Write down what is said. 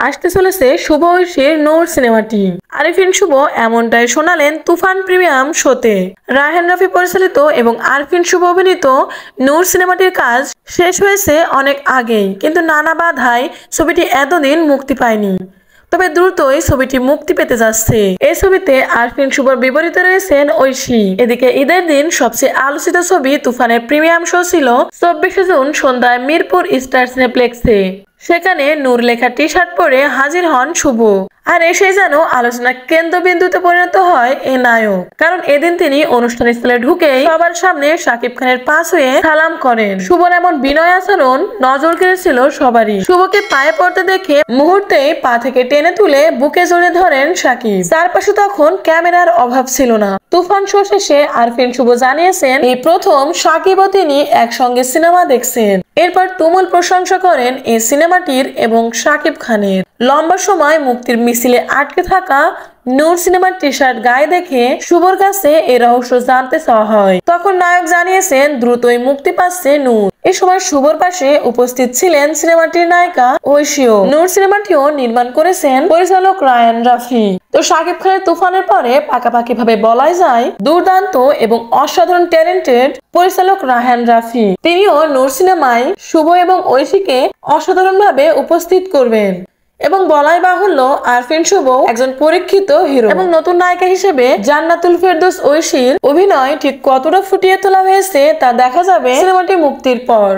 আসতে চলেছে শুভ ঐশীর নূর সিনেমাটি। আরিফিন শুভ এমনটাই শোনালেন তুফান প্রিমিয়াম শোতে। রায়হান রাফি পরিচালিত এবং আরিফিন শুভ অভিনীত নূর সিনেমাটির কাজ শেষ হয়েছে অনেক আগেই, কিন্তু নানা বাধায় ছবিটি এতদিন মুক্তি পায়নি। তবে দ্রুতই ছবিটি মুক্তি পেতে যাচ্ছে। এই ছবিতে আরিফিন শুভর বিপরীতে রয়েছেন ঐশী। এদিকে ঈদের দিন সবচেয়ে আলোচিত ছবি তুফানের প্রিমিয়াম শো ছিল 24 জুন সন্ধ্যায় মিরপুর স্টার সিনেপ্লেক্সে। সেখানে নূর লেখা টি শার্ট পরে হাজির হন শুভ, আর এসে যেন আলোচনা কেন্দ্রবিন্দুতে পরিণত হয় এ নায়ক। কারণ এদিন তিনি অনুষ্ঠান স্থলে ঢুকেই সবার সামনে শাকিব খানের পা ছুঁয়ে সালাম করেন। শুভর এমন বিনয় আচরণ নজর কেড়েছিল সবারই। শুভকে পায়ে পড়তে দেখে মুহূর্তেই পা থেকে টেনে তুলে বুকে জড়িয়ে ধরেন শাকিব। চারপাশে তখন ক্যামেরার অভাব ছিল না। তুফান শো শেষে আরিফিন শুভ জানিয়েছেন এই প্রথম শাকিব ও তিনি একসঙ্গে সিনেমা দেখছেন। এরপর তুমুল প্রশংসা করেন এই সিনেমাটির এবং শাকিব খানের। লম্বা সময় মুক্তির মিছিলে আটকে থাকা নূর সিনেমার টি শার্ট গায়ে দেখে শুভর কাছে এই রহস্য জানতে চাওয়া হয়। তখন নায়ক জানিয়েছেন দ্রুতই মুক্তি পাচ্ছে নূর। এ সময় শুভর পাশে উপস্থিত ছিলেন সিনেমাটির নায়িকা ঐশীও। নূর সিনেমাটিও নির্মাণ করেছেন পরিচালক রায়হান রাফি। তো শাকিব খানের তুফানের পরে পাকাপাকি ভাবে বলাই যায় দুর্দান্ত এবং অসাধারণ ট্যালেন্টেড পরিচালক রায়হান রাফি। তিনিও নূর সিনেমায় শুভ এবং ঐশীকে অসাধারণ ভাবে উপস্থিত করবেন। এবং বলাই বাহুল্য আরিফিন শুভ একজন পরীক্ষিত হিরো এবং নতুন নায়িকা হিসেবে জান্নাতুল ফেরদৌস ঐশীর অভিনয় ঠিক কতটা ফুটিয়ে তোলা হয়েছে তা দেখা যাবে সিনেমাটি মুক্তির পর।